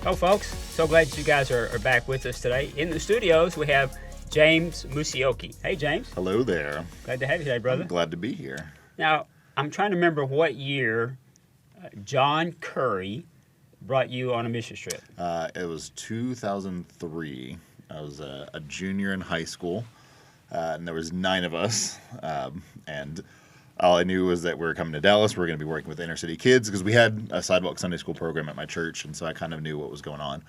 Hello, folks. So glad that you guys are back with us today. In the studios, we have James Musyoki. Hey, James. Hello there. Glad to have you today, brother. I'm glad to be here. Now, I'm trying to remember what year John Curry brought you on a mission trip. It was 2003. I was a junior in high school, and there was 9 of us. And all I knew was that we were coming to Dallas. We were going to be working with inner city kids because we had a sidewalk Sunday school program at my church, and so I kind of knew what was going on.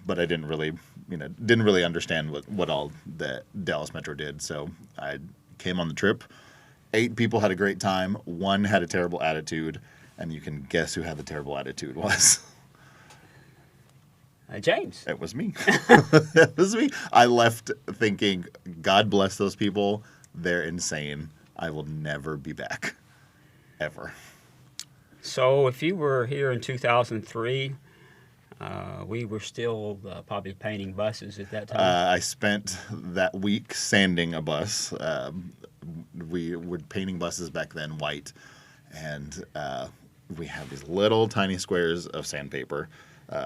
But I didn't really understand what all that Dallas Metro did. So I came on the trip. 8 people had a great time. 1 had a terrible attitude, and you can guess who had the terrible attitude was. James. It was me. It was me. I left thinking, God bless those people. They're insane. I will never be back. Ever. So if you were here in 2003, we were still probably painting buses at that time. I spent that week sanding a bus. We were painting buses back then white, and we had these little tiny squares of sandpaper.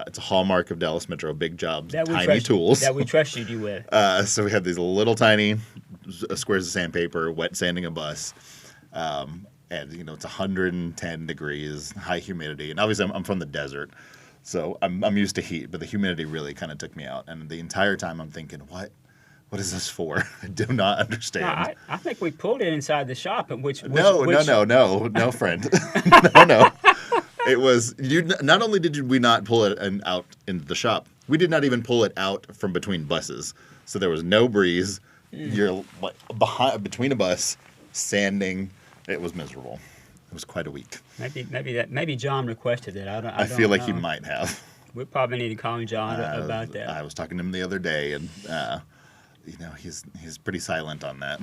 It's a hallmark of Dallas Metro, big jobs, tiny tools. That we trusted you with. So we had these little tiny squares of sandpaper, wet sanding a bus. And, it's 110 degrees, high humidity. And obviously I'm from the desert, so I'm used to heat, but the humidity really kind of took me out. And the entire time I'm thinking, what is this for? I do not understand. I think we pulled it inside the shop. No, friend. No. It was you. Not only did we not pull it out into the shop, we did not even pull it out from between buses. So there was no breeze. You're between a bus, sanding. It was miserable. It was quite a week. Maybe John requested it. I feel like he might have. We probably need to call John about that. I was talking to him the other day, and he's pretty silent on that.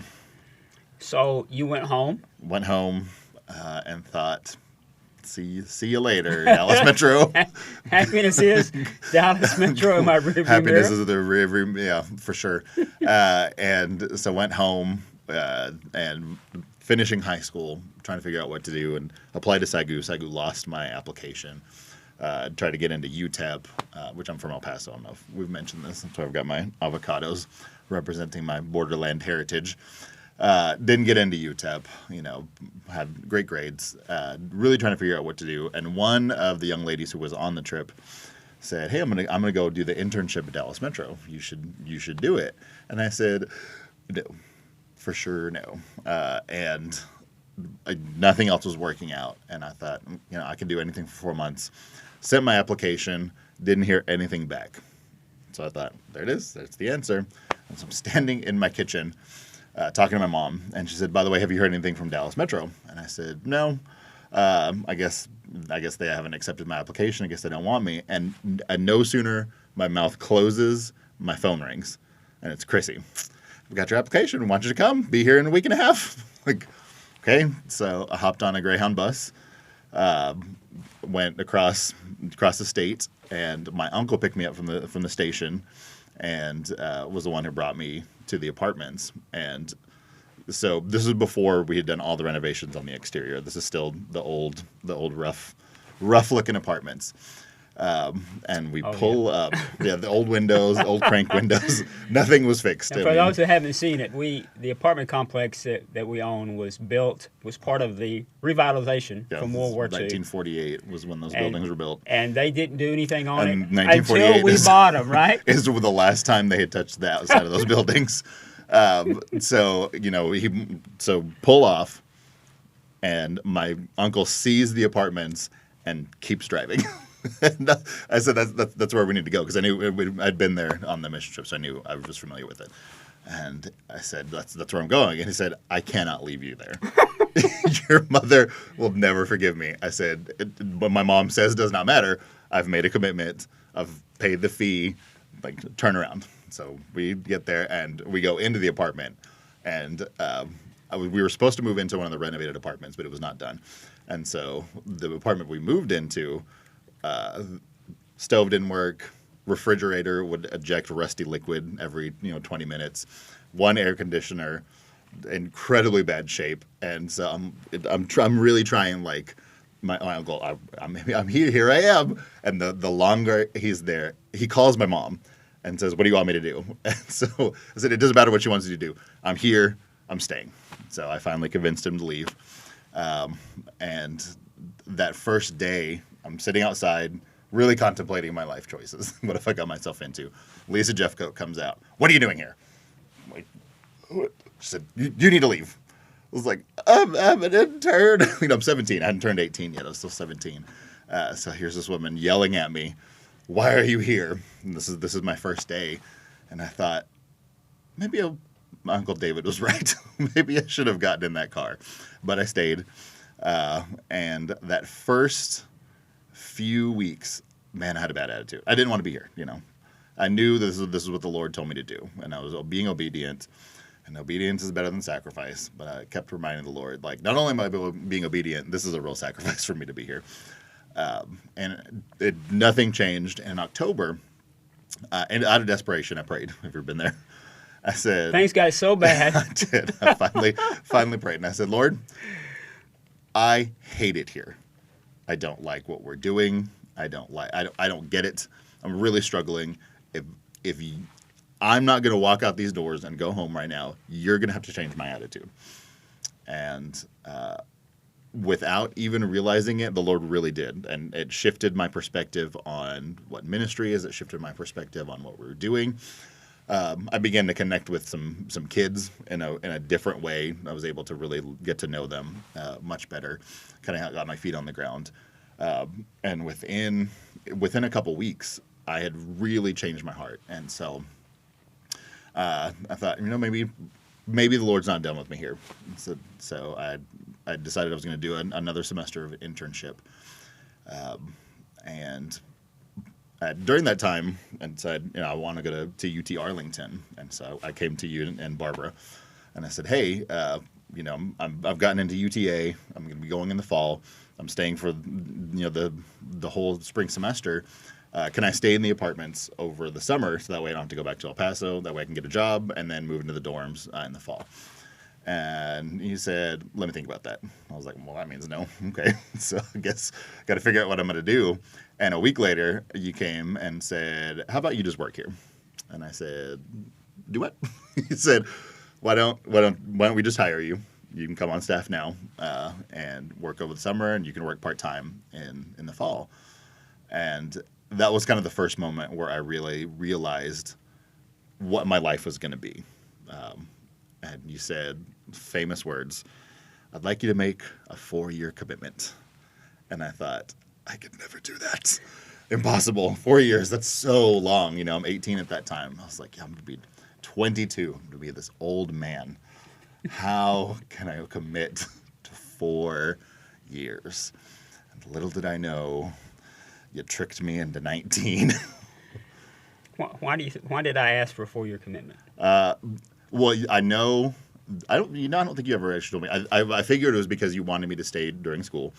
So you went home. Went home, and thought, see you later, Dallas Metro. Happiness is Dallas Metro in my rearview mirror. Happiness is the rearview, yeah, for sure. And so went home and finishing high school, trying to figure out what to do, and applied to SAGU. SAGU lost my application. Tried to get into UTEP, which I'm from El Paso. I don't know if we've mentioned this. So I've got my avocados representing my borderland heritage. Didn't get into UTEP, had great grades, really trying to figure out what to do. And one of the young ladies who was on the trip said, "Hey, I'm gonna go do the internship at Dallas Metro. You should do it." And I said, "No, for sure, no." And nothing else was working out. And I thought, I can do anything for 4 months. Sent my application, didn't hear anything back. So I thought, there it is. That's the answer. And so I'm standing in my kitchen, talking to my mom, and she said, "By the way, have you heard anything from Dallas Metro?" And I said, "No. I guess they haven't accepted my application. I guess they don't want me." And no sooner my mouth closes, my phone rings, and it's Chrissy. "We got your application. We want you to come. Be here in a week and a half." Like, okay. So I hopped on a Greyhound bus, went across the state, and my uncle picked me up from the station, and was the one who brought me to the apartments. And so this is before we had done all the renovations on the exterior. This is still the old rough looking apartments. And we pull up, the old windows, old crank windows. Nothing was fixed. And for those who haven't seen it, the apartment complex that we own was part of the revitalization from World War II. 1948 was when those buildings were built. And they didn't do anything on it 1948 until we bought them, right? Is the last time they had touched the outside of those buildings. So pull off, and my uncle sees the apartments and keeps driving. I said that's where we need to go, because I knew I'd been there on the mission trip, so I knew I was familiar with it. And I said, that's where I'm going. And he said, "I cannot leave you there. Your mother will never forgive me." I said, "But my mom says it does not matter. I've made a commitment. I've paid the fee. Like, turn around." So we get there, and we go into the apartment, and we were supposed to move into one of the renovated apartments, but it was not done. And so the apartment we moved into, stove didn't work, refrigerator would eject rusty liquid every 20 minutes, one air conditioner, incredibly bad shape. And so I'm really trying, like, my uncle, I'm here I am. And the longer he's there, he calls my mom and says, what do you want me to do? And so I said, it doesn't matter what she wants you to do. I'm here. I'm staying. So I finally convinced him to leave. And that first day, I'm sitting outside, really contemplating my life choices. What if I got myself into? Lisa Jeffcoat comes out. What are you doing here? I'm like, what? She said, you need to leave. I was like, I'm an intern. I'm 17. I hadn't turned 18 yet. I was still 17. So here's this woman yelling at me, why are you here? And this is my first day. And I thought, maybe my Uncle David was right. Maybe I should have gotten in that car. But I stayed. And that first few weeks, man, I had a bad attitude. I didn't want to be here, I knew this is what the Lord told me to do. And I was being obedient. And obedience is better than sacrifice. But I kept reminding the Lord, like, not only am I being obedient, this is a real sacrifice for me to be here. And nothing changed. In October, and out of desperation, I prayed. Have you ever been there? I said, things got so bad. I did. I finally prayed. And I said, Lord, I hate it here. I don't like what we're doing. I don't get it. I'm really struggling. If I'm not going to walk out these doors and go home right now, you're going to have to change my attitude. And without even realizing it, the Lord really did. And it shifted my perspective on what ministry is. It shifted my perspective on what we're doing. I began to connect with some kids in a different way. I was able to really get to know them much better. Kind of got my feet on the ground. And within a couple weeks, I had really changed my heart. And so I thought, maybe the Lord's not done with me here. So I decided I was going to do another semester of internship. And during that time, and said, I want to go to UT Arlington. And so I came to you and Barbara, and I said, hey, I've gotten into UTA. I'm going to be going in the fall. I'm staying for the whole spring semester. Can I stay in the apartments over the summer so that way I don't have to go back to El Paso? That way I can get a job and then move into the dorms in the fall. And he said, let me think about that. I was like, well, that means no. Okay. So I guess got to figure out what I'm going to do. And a week later, you came and said, how about you just work here? And I said, do what? He said, why don't we just hire you? You can come on staff now and work over the summer, and you can work part-time in the fall. And that was kind of the first moment where I really realized what my life was going to be. And you said famous words, I'd like you to make a 4-year commitment. And I thought, I could never do that. Impossible. 4 years, that's so long. I'm 18 at that time. I was like, I'm going to be 22. I'm going to be this old man. How can I commit to 4 years? And little did I know, you tricked me into 19. Why did I ask for a 4-year commitment? Well, I don't think you ever actually told me. I figured it was because you wanted me to stay during school.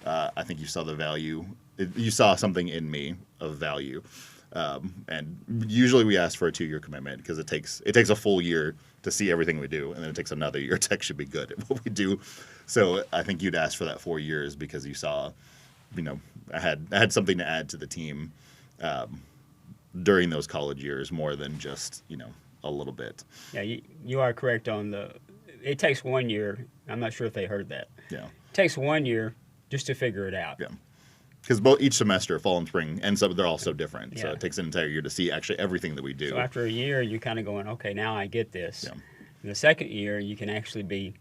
I think you saw the value. You saw something in me of value. And usually we ask for a 2-year commitment because it takes a full year to see everything we do, and then it takes another year to actually be good at what we do. So I think you'd ask for that 4 years because you saw, I had something to add to the team during those college years more than just a little bit. Yeah, you are correct on it takes 1 year. I'm not sure if they heard that. Yeah. It takes 1 year just to figure it out. Yeah. Because each semester, fall and spring, and so they're all so different. Yeah. So it takes an entire year to see actually everything that we do. So after a year, you're kind of going, okay, now I get this. Yeah. In the second year, you can actually be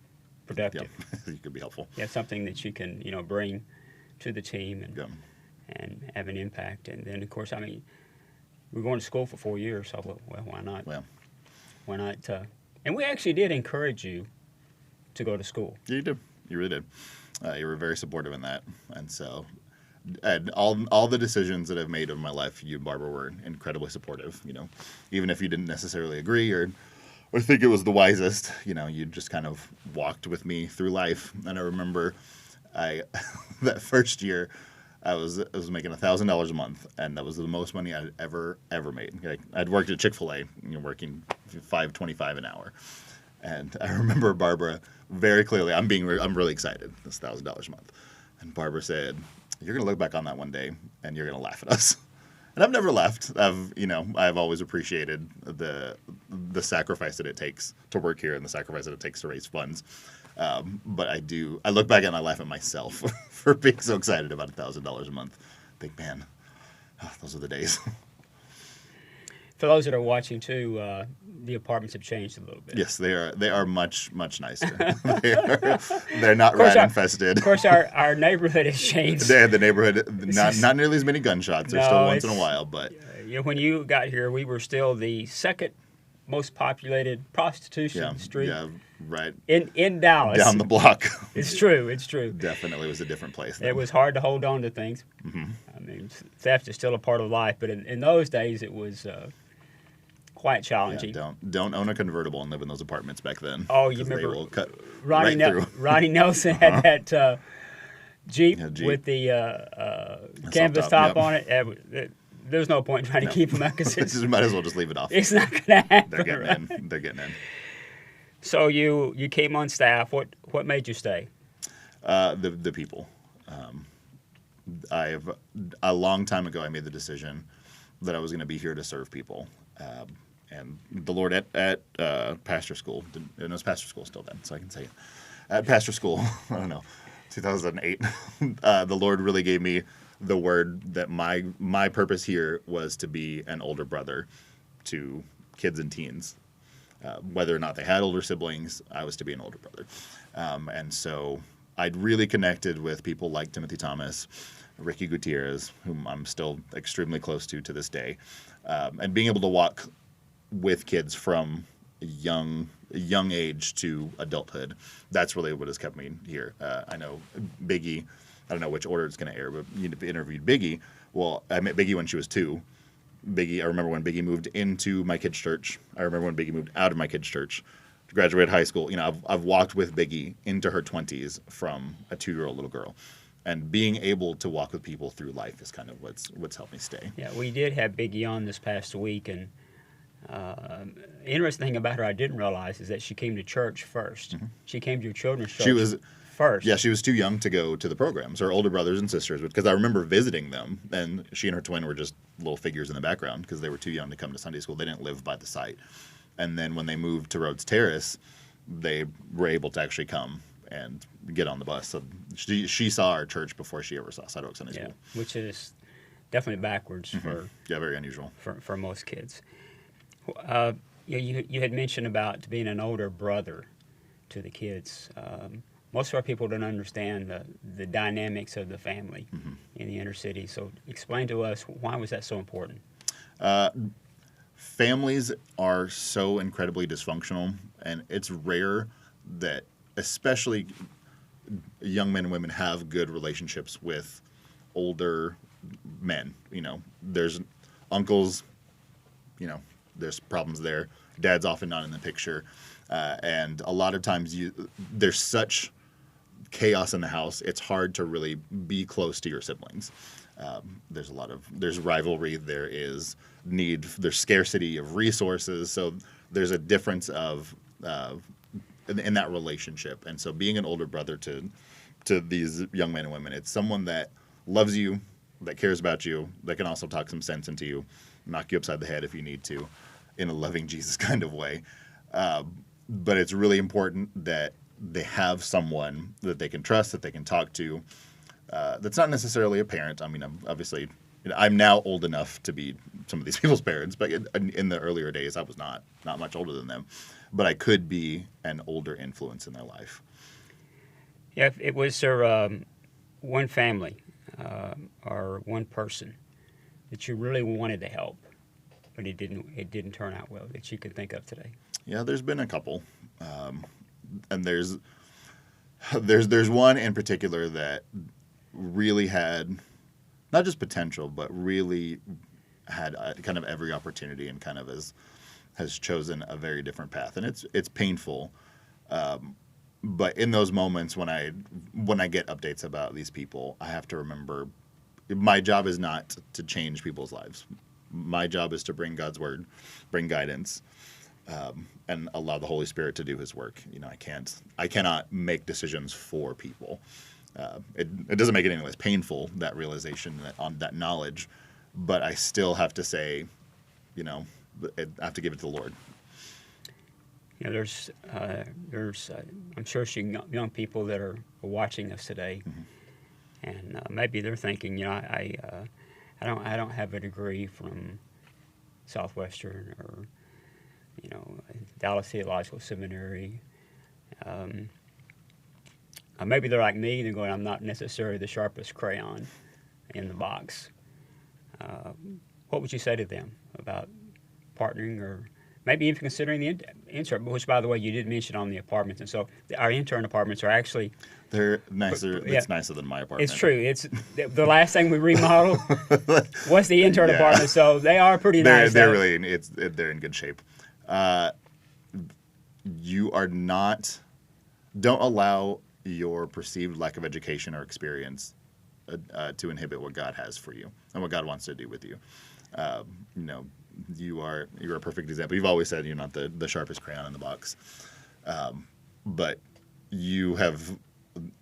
productive. Yeah. You could be helpful. You have something that you can, bring to the team and have an impact. And then, of course, we're going to school for 4 years, so well, why not? Well, why not? And we actually did encourage you to go to school. Yeah, you did. You really did. You were very supportive in that, and so. And all the decisions that I've made in my life, you and Barbara were incredibly supportive. Even if you didn't necessarily agree or think it was the wisest, you just kind of walked with me through life. And I remember, that first year, I was making $1,000 a month, and that was the most money I'd ever made. I'd worked at Chick-fil-A, working $5.25 an hour, and I remember Barbara very clearly. I'm really excited. This $1,000 a month. And Barbara said, "You're going to look back on that one day and you're going to laugh at us." And I've never left. I've always appreciated the sacrifice that it takes to work here and the sacrifice that it takes to raise funds. But I look back and I laugh at myself for being so excited about $1,000 a month. Think, man, those are the days. For those that are watching too, the apartments have changed a little bit. Yes, they are much nicer. They're not rat infested. Of course, our neighborhood has changed. The neighborhood, not nearly as many gunshots. There's still once in a while, but when you got here, we were still the second most populated prostitution street. Yeah, right. In Dallas. Down the block. It's true. It's true. Definitely was a different place then. It was hard to hold on to things. Mm-hmm. I mean, theft is still a part of life, but in those days, it was quite challenging. Yeah, don't own a convertible and live in those apartments back then. Oh, you remember? They will cut Ronnie through. Ronnie Nelson had that Jeep with the canvas top on it. There's no point in trying to keep them out because you might as well just leave it off. It's not going to happen. They're getting in. So you came on staff. What made you stay? The people. A long time ago I made the decision that I was going to be here to serve people. And the Lord at pastor school, and it was pastor school still then, so I can say it. At pastor school, I don't know, 2008, the Lord really gave me the word that my purpose here was to be an older brother to kids and teens. Whether or not they had older siblings, I was to be an older brother. And so I'd really connected with people like Timothy Thomas, Ricky Gutierrez, whom I'm still extremely close to this day. And being able to walk with kids from young age to adulthood, that's really what has kept me here. I know Biggie, I don't know which order it's going to air, but you interviewed Biggie. Well, I met Biggie when she was 2. I remember when Biggie moved into my kids' church. I remember when Biggie moved out of my kids' church to graduate high school. I've walked with Biggie into her 20s from a 2-year-old little girl. And being able to walk with people through life is kind of what's helped me stay. Yeah, we did have Biggie on this past week, and interesting thing about her I didn't realize is that she came to church first. Mm-hmm. She came to your children's church. She was first. Yeah, she was too young to go to the programs. Her older brothers and sisters, because I remember visiting them, and she and her twin were just little figures in the background because they were too young to come to Sunday school. They didn't live by the site. And then when they moved to Rhodes Terrace, they were able to actually come and get on the bus. So she saw our church before she ever saw Side Oak Sunday School. Which is definitely backwards for very unusual for most kids. You had mentioned about being an older brother to the kids. Most of our people don't understand the dynamics of the family in the inner city. So explain to us, why was that so important? Families are so incredibly dysfunctional, and it's rare that especially young men and women have good relationships with older men. There's uncles, there's problems there. Dad's often not in the picture. And a lot of times there's such chaos in the house, it's hard to really be close to your siblings. There's rivalry, there's scarcity of resources. So there's a difference in that relationship. And so being an older brother to these young men and women, it's someone that loves you, that cares about you, that can also talk some sense into you, knock you upside the head if you need to, in a loving Jesus kind of way. But it's really important that they have someone that they can trust, that they can talk to, that's not necessarily a parent. I mean, obviously, I'm now old enough to be some of these people's parents, but in the earlier days, I was not much older than them. But I could be an older influence in their life. Yeah, if it was there one family or one person that you really wanted to help, but it didn't turn out well, that you could think of today? Yeah, there's been a couple, and there's one in particular that really had not just potential, but really had kind of every opportunity, and kind of has chosen a very different path, and it's painful. But in those moments when I get updates about these people, I have to remember my job is not to change people's lives. My job is to bring God's word, bring guidance, and allow the Holy Spirit to do His work. I cannot make decisions for people. It doesn't make it any less painful, that realization, that knowledge, but I still have to say, I have to give it to the Lord. There's I'm sure some young people that are watching us today, and maybe they're thinking, I don't have a degree from Southwestern or Dallas Theological Seminary. Maybe they're like me, they're going, I'm not necessarily the sharpest crayon in the box. What would you say to them about partnering, or maybe even considering the intern, which, by the way, you did mention on the apartments. And so our intern apartments are actually... They're nicer. It's nicer than my apartment. It's true. It's the last thing we remodeled was the intern apartment, so they are pretty nice. They're in good shape. You are not... Don't allow your perceived lack of education or experience to inhibit what God has for you and what God wants to do with you. You're a perfect example. You've always said you're not the sharpest crayon in the box, but you have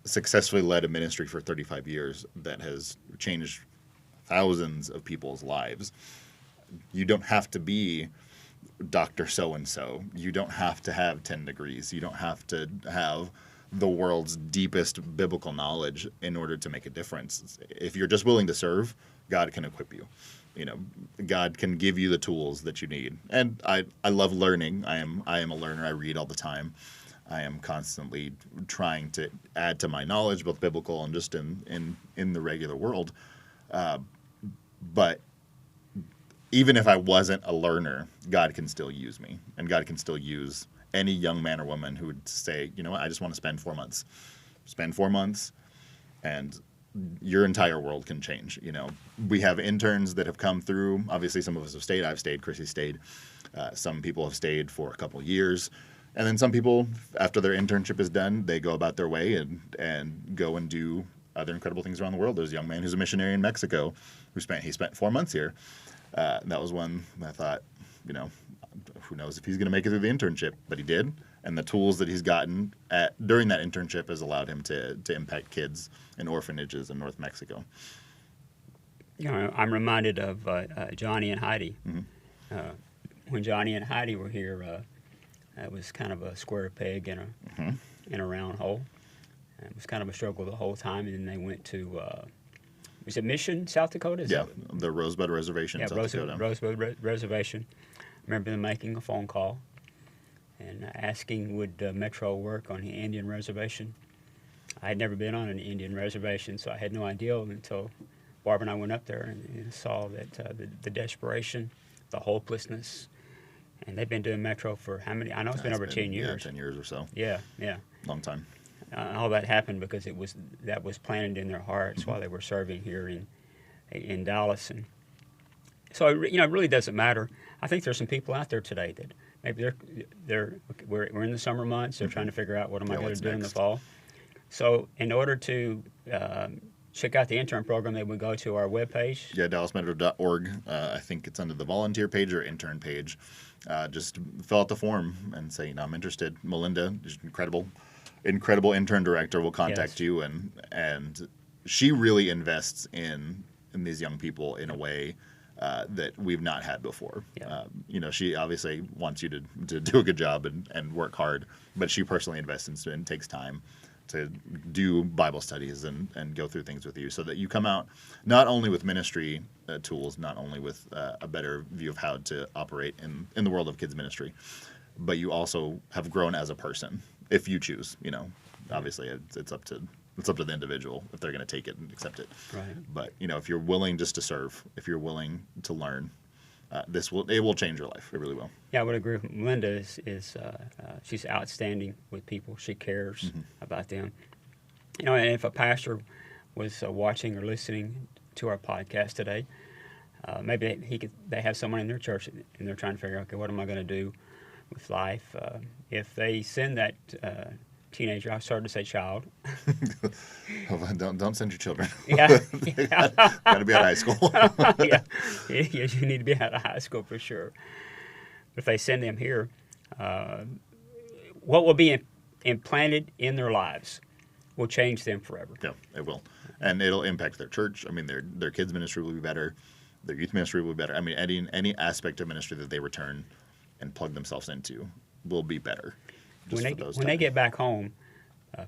successfully led a ministry for 35 years that has changed thousands of people's lives. You don't have to be Dr. So-and-so. You don't have to have 10 degrees. You don't have to have the world's deepest biblical knowledge in order to make a difference. If you're just willing to serve, God can equip you. God can give you the tools that you need. And I love learning. I am a learner. I read all the time. I am constantly trying to add to my knowledge, both biblical and just in the regular world. But even if I wasn't a learner, God can still use me, and God can still use any young man or woman who would say, what, I just want to spend 4 months. Spend 4 months, and your entire world can change. We have interns that have come through. Obviously, some of us have stayed. I've stayed. Chrissy stayed. Some people have stayed for a couple of years. And then some people, after their internship is done, they go about their way and go and do other incredible things around the world. There's a young man who's a missionary in Mexico he spent 4 months here. That was one I thought, who knows if he's going to make it through the internship, but he did. And the tools that he's gotten during that internship has allowed him to impact kids in orphanages in North Mexico. I'm reminded of Johnny and Heidi. Mm-hmm. When Johnny and Heidi were here, it was kind of a square peg in a round hole. And it was kind of a struggle the whole time. And then they went to, was it Mission, South Dakota? The Rosebud Reservation, South Dakota. Rosebud Reservation. I remember them making a phone call and asking, would Metro work on the Indian reservation? I had never been on an Indian reservation, so I had no idea until Barb and I went up there and saw that the desperation, the hopelessness, and they've been doing Metro for how many? I know it's been over 10 years. 10 years or so. Yeah. Long time. All that happened because that was planted in their hearts while they were serving here in Dallas, and so it really doesn't matter. I think there's some people out there today that maybe we're in the summer months. They're trying to figure out what am I going to do in the fall. So in order to check out the intern program, they would go to our webpage. Yeah, dallasmetro.org. I think it's under the volunteer page or intern page. Just fill out the form and say, I'm interested. Melinda, incredible intern director, will contact you, and she really invests in these young people in a way that we've not had before. Yeah. She obviously wants you to do a good job and work hard, but she personally invests and takes time to do Bible studies and go through things with you so that you come out not only with ministry tools, not only with a better view of how to operate in the world of kids ministry, but you also have grown as a person if you choose. Obviously it's up to the individual if they're going to take it and accept it. Right. But if you're willing just to serve, if you're willing to learn, it will change your life. It really will. Yeah, I would agree. Linda is she's outstanding with people. She cares about them. And if a pastor was watching or listening to our podcast today, maybe they have someone in their church and they're trying to figure out, okay, what am I going to do with life? If they send that teenager, I started to say child. Don't send your children. Yeah. Got to be out of high school. Yeah, you need to be out of high school for sure. But if they send them here, what will be implanted in their lives will change them forever. Yeah, it will, and it'll impact their church. I mean, their kids ministry will be better, their youth ministry will be better. I mean, any aspect of ministry that they return and plug themselves into will be better. When they get back home,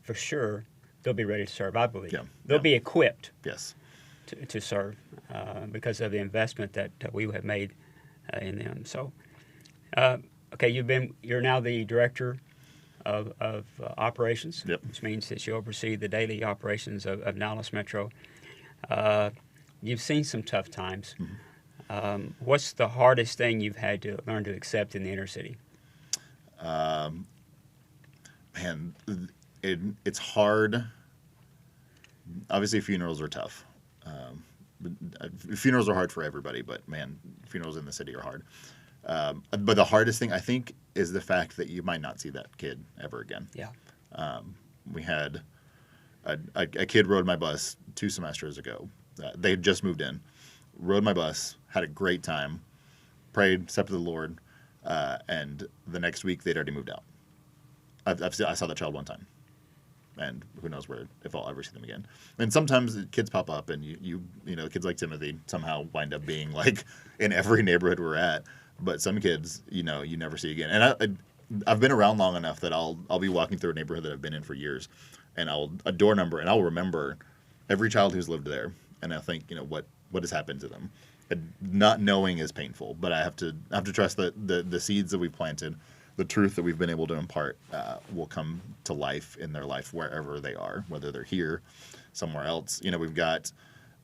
for sure, they'll be ready to serve. I believe they'll be equipped. Yes. To serve because of the investment that we have made in them. So, okay, you're now the director of operations, Yep. which means that you oversee the daily operations of Dallas Metro. You've seen some tough times. Mm-hmm. What's the hardest thing you've had to learn to accept in the inner city? Man, it's hard. Obviously, funerals are tough. Funerals are hard for everybody, but man, funerals in the city are hard. But the hardest thing, I think, is the fact that you might not see that kid ever again. Yeah. We had a kid rode my bus 2 semesters ago. They had just moved in, rode my bus, had a great time, prayed, accepted the Lord, and the next week they'd already moved out. I saw that child one time. And who knows if I'll ever see them again. And sometimes kids pop up, and you know, kids like Timothy somehow wind up being like in every neighborhood we're at. But some kids, you know, you never see again. And I've been around long enough that I'll be walking through a neighborhood that I've been in for years, and a door number, and I'll remember every child who's lived there, and I think, you know, what has happened to them. And not knowing is painful, but I have to trust that the seeds that we've planted, the truth that we've been able to impart, will come to life in their life wherever they are, whether they're here, somewhere else. You know, we've got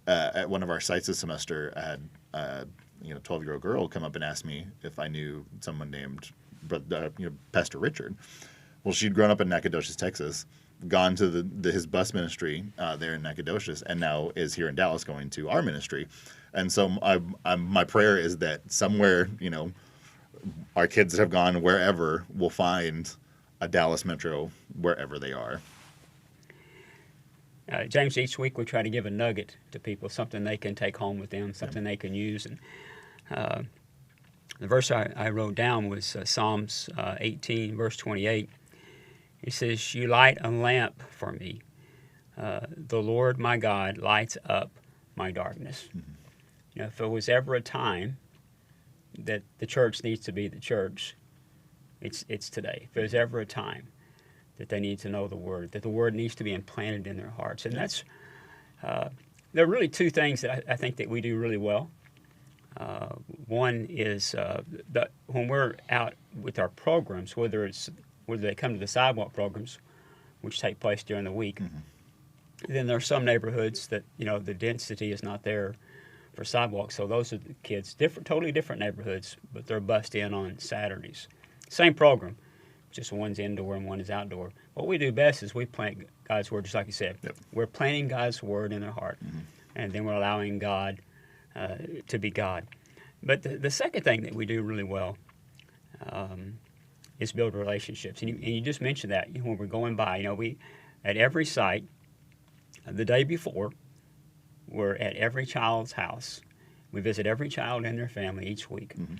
at one of our sites this semester, I had 12-year-old girl come up and ask me if I knew someone named Pastor Richard. Well, she'd grown up in Nacogdoches, Texas, gone to his bus ministry there in Nacogdoches, and now is here in Dallas going to our ministry. And so my prayer is that somewhere, you know, our kids that have gone wherever will find a Dallas Metro wherever they are. James, each week we try to give a nugget to people, something they can take home with them, something they can use. And the verse I wrote down was Psalms 18, verse 28. It says, "You light a lamp for me. The Lord my God lights up my darkness." Mm-hmm. You know, if there was ever a time that the church needs to be the church, it's today. If there's ever a time that they need to know the Word, that the Word needs to be implanted in their hearts. And that's, there are really 2 things that I think that we do really well. One is that when we're out with our programs, whether they come to the sidewalk programs, which take place during the week, mm-hmm. then there are some neighborhoods that, you know, the density is not there for sidewalks, so those are the kids, totally different neighborhoods, but they're bussed in on Saturdays. Same program, just one's indoor and one is outdoor. What we do best is we plant God's Word, just like you said. Yep. We're planting God's Word in their heart, mm-hmm. and then we're allowing God to be God. But the second thing that we do really well is build relationships. And you just mentioned that when we're going by, you know, we at every site, the day before, we're at every child's house. We visit every child and their family each week, mm-hmm.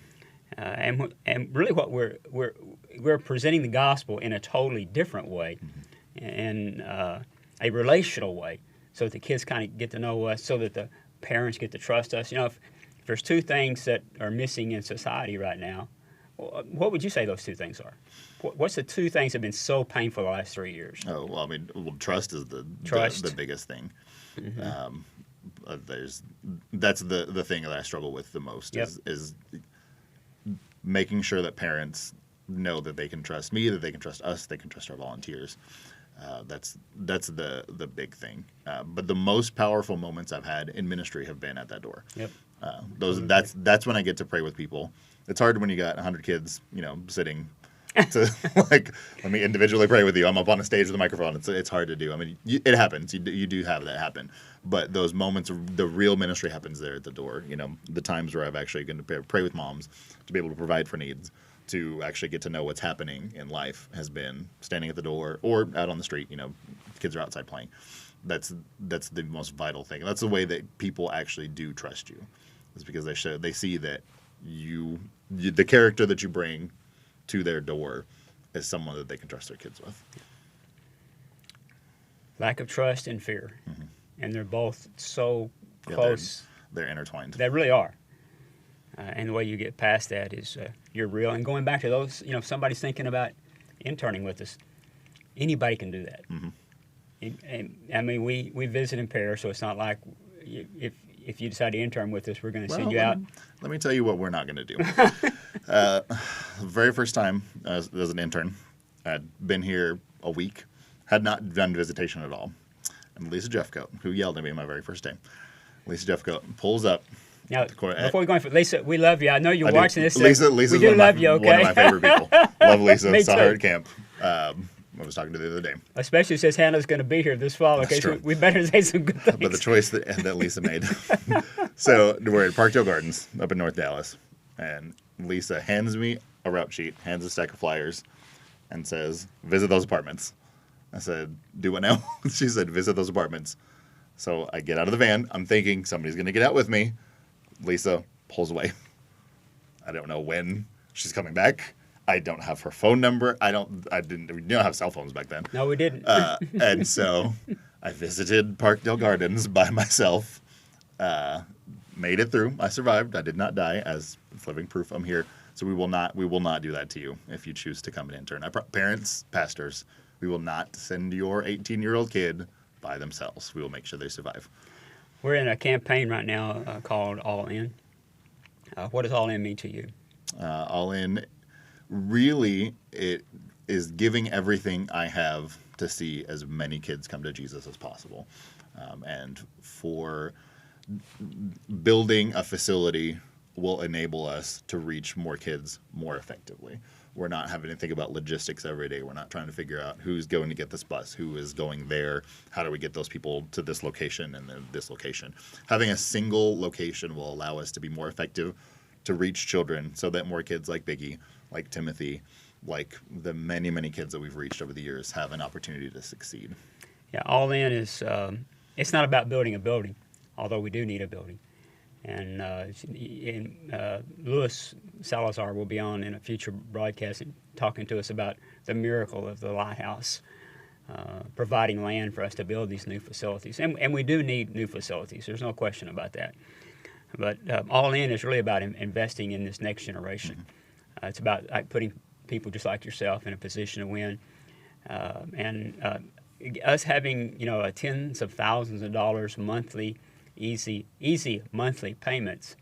And really, what we're presenting the gospel in a totally different way, mm-hmm. in a relational way, so that the kids kind of get to know us, so that the parents get to trust us. You know, if there's 2 things that are missing in society right now, what would you say those 2 things are? What's the 2 things that have been so painful the last 3 years? Oh, well, I mean, trust is the biggest thing. Mm-hmm. That's the thing that I struggle with the most, yep. is making sure that parents know that they can trust me, that they can trust us, they can trust our volunteers. That's the big thing. But the most powerful moments I've had in ministry have been at that door. Yep. That's when I get to pray with people. It's hard when you got 100 kids, you know, sitting to like, let me individually pray with you. I'm up on a stage with a microphone. It's hard to do. I mean, it happens. You do have that happen. But those moments, the real ministry happens there at the door. You know, the times where I've actually going to pray with moms to be able to provide for needs, to actually get to know what's happening in life, has been standing at the door or out on the street. You know, kids are outside playing. That's the most vital thing. That's the way that people actually do trust you. It's because they see that you the character that you bring to their door is someone that they can trust their kids with. lack of trust and fear. And they're both so Yeah, close. they're intertwined. They really are. And the way you get past that is you're real. And going back to those, if somebody's thinking about interning with us, anybody can do that. And I mean, we visit in pairs, so it's not like if you decide to intern with us, we're going to send you out. Let me tell you what we're not going to do. Very first time as an intern, I'd been here a week, had not done visitation at all. And Lisa Jeffcoat, who yelled at me my very first day, Lisa Jeffcoat pulls up. Now, before we go in, Lisa, we love you. I know you're watching this. Lisa's we do love you, okay? One of my favorite people. Love Lisa. Me Saw her too. at camp. I was talking to the other day. Especially since Hannah's going to be here this fall. Okay, That's so true. we better say some good things. But the choice that Lisa made. So we're at Parkdale Gardens up in North Dallas. And Lisa hands me a route sheet, hands a stack of flyers, and says, visit those apartments. I said, do what now? She said, visit those apartments. So I get out of the van. I'm thinking somebody's going to get out with me. Lisa pulls away. I don't know when she's coming back. I don't have her phone number. We didn't have cell phones back then. No, we didn't. And so I visited Parkdale Gardens by myself. Made it through. I survived. I did not die, as living proof I'm here. So we will not do that to you if you choose to come and intern. Parents, pastors, we will not send your 18-year-old kid by themselves. We will make sure they survive. We're in a campaign right now called All In. What does All In mean to you? All In, really, it is giving everything I have to see as many kids come to Jesus as possible. And for building a facility will enable us to reach more kids more effectively. We're not having to think about logistics every day. We're not trying to figure out who's going to get this bus, who is going there, how do we get those people to this location and then this location. Having a single location will allow us to be more effective to reach children so that more kids like Biggie, like Timothy, like the many, many kids that we've reached over the years have an opportunity to succeed. Yeah, All In is, it's not about building a building, although we do need a building. And Louis Salazar will be on in a future broadcast talking to us about the miracle of the lighthouse, providing land for us to build these new facilities. And we do need new facilities. There's no question about that. But All In is really about investing in this next generation. It's about putting people just like yourself in a position to win. And us having, tens of thousands of dollars monthly, easy monthly payments.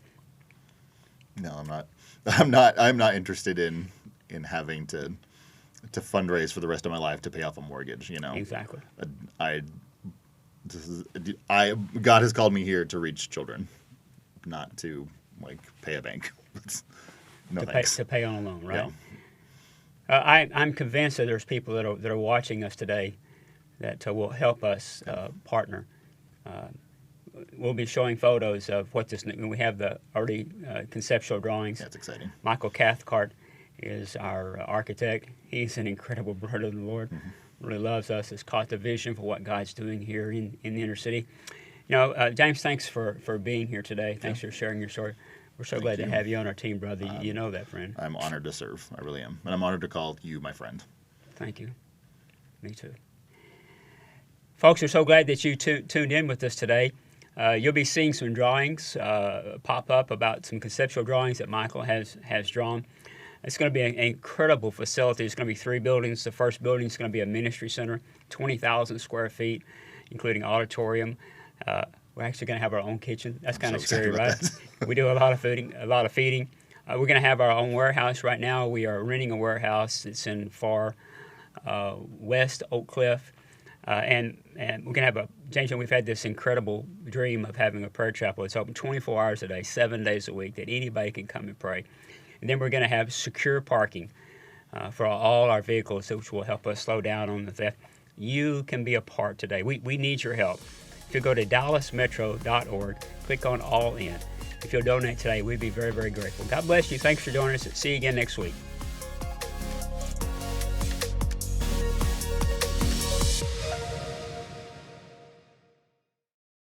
No, I'm not interested in having to fundraise for the rest of my life to pay off a mortgage, Exactly. God has called me here to reach children, not to pay a bank. No thanks. To pay on a loan, right? Yeah. I'm convinced that there's people that are watching us today that will help us partner. We'll be showing photos of what this. We have the early conceptual drawings. That's exciting. Michael Cathcart is our architect. He's an incredible brother of the Lord. Really loves us. Has caught the vision for what God's doing here in the inner city. James, thanks for being here today. Thanks for sharing your story. We're so glad to have you on our team, brother. You know that, friend. I'm honored to serve. I really am. And I'm honored to call you my friend. Thank you. Me too. Folks, we're so glad that you tuned in with us today. You'll be seeing some drawings pop up about some conceptual drawings that Michael has drawn. It's going to be an incredible facility. It's going to be 3 buildings. The first building is going to be a ministry center, 20,000 square feet, including auditorium. We're actually going to have our own kitchen. That's kind of scary, right? We do a lot of feeding. We're going to have our own warehouse. Right now, we are renting a warehouse. It's in far west Oak Cliff. And we're going to have James, we've had this incredible dream of having a prayer chapel. It's open 24 hours a day, 7 days a week, that anybody can come and pray. And then we're going to have secure parking for all our vehicles, which will help us slow down on the theft. You can be a part today. We need your help. If you go to dallasmetro.org, click on All In. If you'll donate today, we'd be very, very grateful. God bless you. Thanks for joining us. See you again next week.